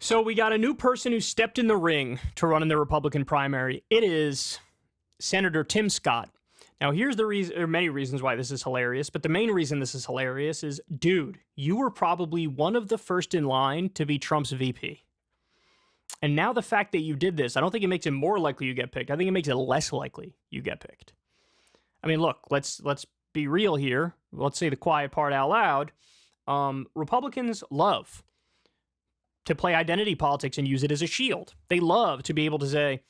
So we got a new person who stepped in the ring to run in the Republican primary. It is Senator Tim Scott. Now, here's the reason, or many reasons why this is hilarious, but the main reason this is hilarious is, dude, you were probably one of the first in line to be Trump's VP. And now the fact that you did this, I don't think it makes it more likely you get picked. I think it makes it less likely you get picked. I mean, look, let's be real here. Let's say the quiet part out loud. Republicans love to play identity politics and use it as a shield. They love to be able to say,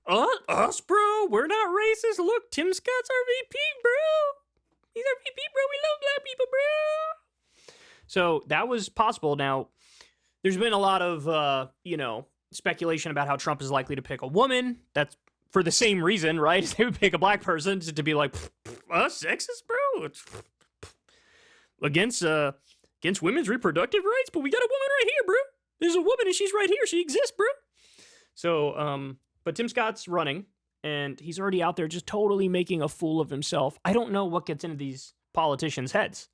us, bro, we're not racist. Look, Tim Scott's our VP, bro. He's our VP, bro. We love black people, bro. So that was possible. Now, there's been a lot of, speculation about how Trump is likely to pick a woman. That's for the same reason, right? They would pick a black person to be like, sexist, bro. It's against women's reproductive rights, but we got a woman right here, bro. There's a woman and she's right here. She exists, bro. So, but Tim Scott's running, and he's already out there just totally making a fool of himself. I don't know what gets into these politicians' heads.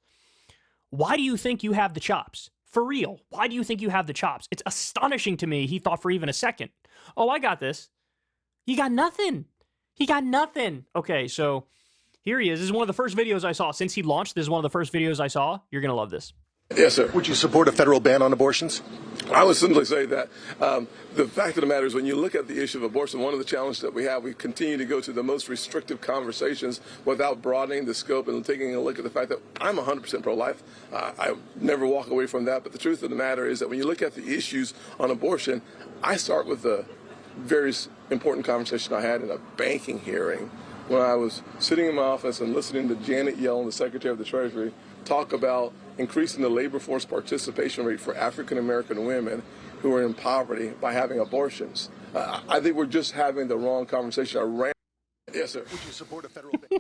Why do you think you have the chops? For real, why do you think you have the chops? It's astonishing to me he thought for even a second. Oh, I got this. He got nothing. He got nothing. Okay, so here he is. This is one of the first videos I saw. Since he launched, this is one of the first videos I saw. You're going to love this. Yes, sir. Would you support a federal ban on abortions? I would simply say that the fact of the matter is when you look at the issue of abortion, one of the challenges that we have, we continue to go to the most restrictive conversations without broadening the scope and taking a look at the fact that I'm 100% pro-life. I never walk away from that. But the truth of the matter is that when you look at the issues on abortion, I start with a very important conversation I had in a banking hearing when I was sitting in my office and listening to Janet Yellen, the Secretary of the Treasury, talk about increasing the labor force participation rate for African-American women who are in poverty by having abortions. I think we're just having the wrong conversation. Yes, sir. Would you support a federal ban?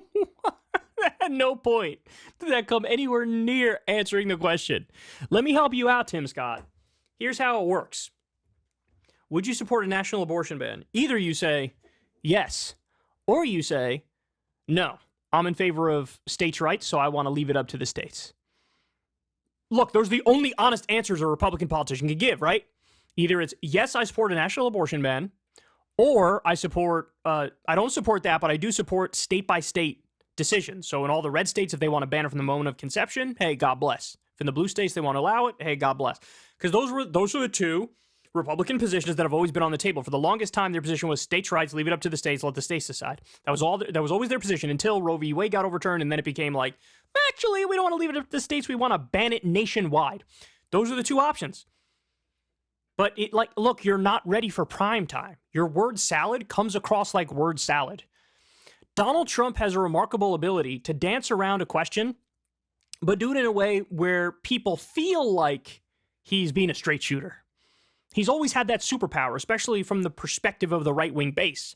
At no point did that come anywhere near answering the question. Let me help you out, Tim Scott. Here's how it works. Would you support a national abortion ban? Either you say yes, or you say no. I'm in favor of states' rights, so I want to leave it up to the states. Look, those are the only honest answers a Republican politician can give, right? Either it's, yes, I support a national abortion ban, or I don't support that, but I do support state-by-state decisions. So in all the red states, if they want to ban it from the moment of conception, hey, God bless. If in the blue states they want to allow it, hey, God bless. Because those are the two Republican positions that have always been on the table. For the longest time, their position was states' rights, leave it up to the states, let the states decide. That was always their position until Roe v. Wade got overturned, and then it became like, actually, we don't want to leave it up to the states, we want to ban it nationwide. Those are the two options. But look, you're not ready for prime time. Your word salad comes across like word salad. Donald Trump has a remarkable ability to dance around a question, but do it in a way where people feel like he's being a straight shooter. He's always had that superpower, especially from the perspective of the right-wing base.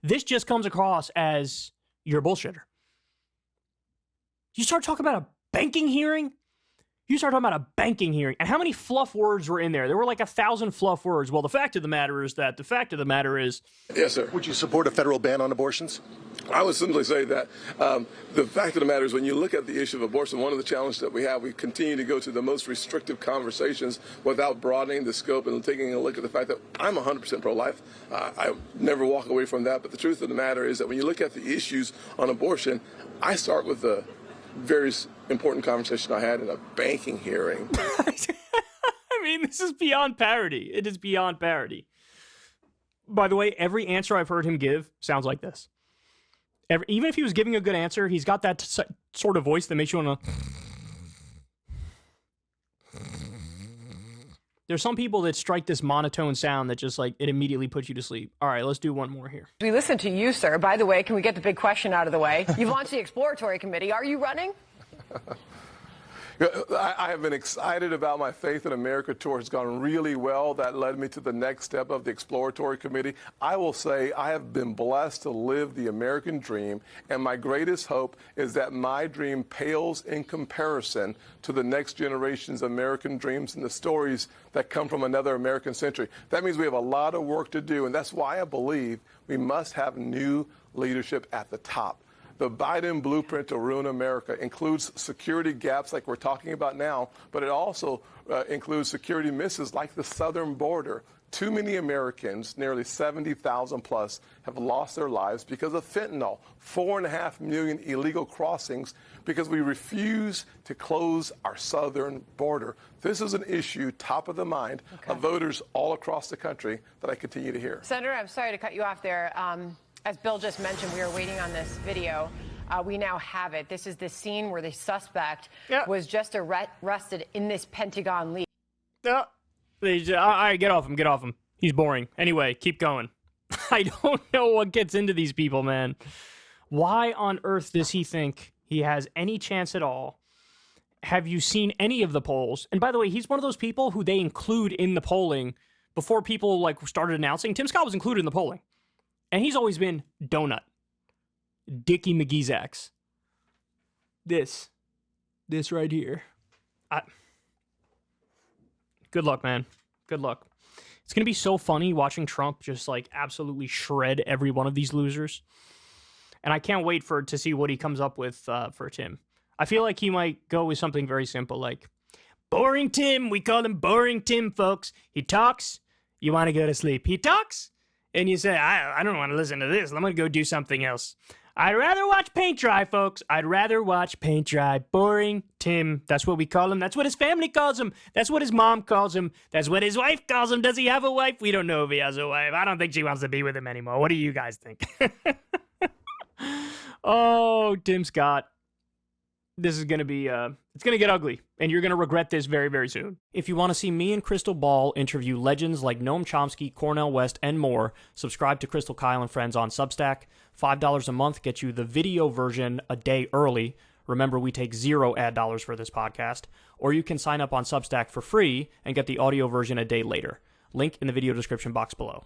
This just comes across as you're a bullshitter. You start talking about a banking hearing? And how many fluff words were in there? There were like 1,000 fluff words. Well, the fact of the matter is. Yes, sir. Would you support a federal ban on abortions? I would simply say that the fact of the matter is when you look at the issue of abortion, one of the challenges that we have, we continue to go to the most restrictive conversations without broadening the scope and taking a look at the fact that I'm 100% pro-life. I never walk away from that. But the truth of the matter is that when you look at the issues on abortion, I start with a very important conversation I had in a banking hearing. I mean, this is beyond parody. It is beyond parody. By the way, every answer I've heard him give sounds like this. Even if he was giving a good answer, he's got that sort of voice that makes you want to... There's some people that strike this monotone sound that just it immediately puts you to sleep. All right, let's do one more here. We listen to you, sir. By the way, can we get the big question out of the way? You've launched the exploratory committee. Are you running? I have been excited about my Faith in America tour. It's gone really well. That led me to the next step of the exploratory committee. I will say I have been blessed to live the American dream, and my greatest hope is that my dream pales in comparison to the next generation's American dreams and the stories that come from another American century. That means we have a lot of work to do, and that's why I believe we must have new leadership at the top. The Biden blueprint to ruin America includes security gaps like we're talking about now, but it also includes security misses like the southern border. Too many Americans, nearly 70,000 plus, have lost their lives because of fentanyl. 4.5 million illegal crossings because we refuse to close our southern border. This is an issue top of the mind of voters all across the country that I continue to hear. Senator, I'm sorry to cut you off there. As Bill just mentioned, we were waiting on this video. We now have it. This is the scene where the suspect was just arrested in this Pentagon leak. All right, get off him, get off him. He's boring. Anyway, keep going. I don't know what gets into these people, man. Why on earth does he think he has any chance at all? Have you seen any of the polls? And by the way, he's one of those people who they include in the polling before people like started announcing. Tim Scott was included in the polling. And he's always been donut. Dickie McGee's ex. This right here. Good luck, man. Good luck. It's going to be so funny watching Trump just like absolutely shred every one of these losers. And I can't wait to see what he comes up with for Tim. I feel like he might go with something very simple like, Boring Tim. We call him Boring Tim, folks. He talks. You want to go to sleep. He talks. And you say, I don't want to listen to this. I'm going to go do something else. I'd rather watch paint dry, folks. I'd rather watch paint dry. Boring Tim. That's what we call him. That's what his family calls him. That's what his mom calls him. That's what his wife calls him. Does he have a wife? We don't know if he has a wife. I don't think she wants to be with him anymore. What do you guys think? Oh, Tim Scott. This is going to be, it's going to get ugly, and you're going to regret this very, very soon. If you want to see me and Crystal Ball interview legends like Noam Chomsky, Cornel West, and more, subscribe to Crystal, Kyle, and Friends on Substack. $5 a month gets you the video version a day early. Remember, we take 0 ad dollars for this podcast. Or you can sign up on Substack for free and get the audio version a day later. Link in the video description box below.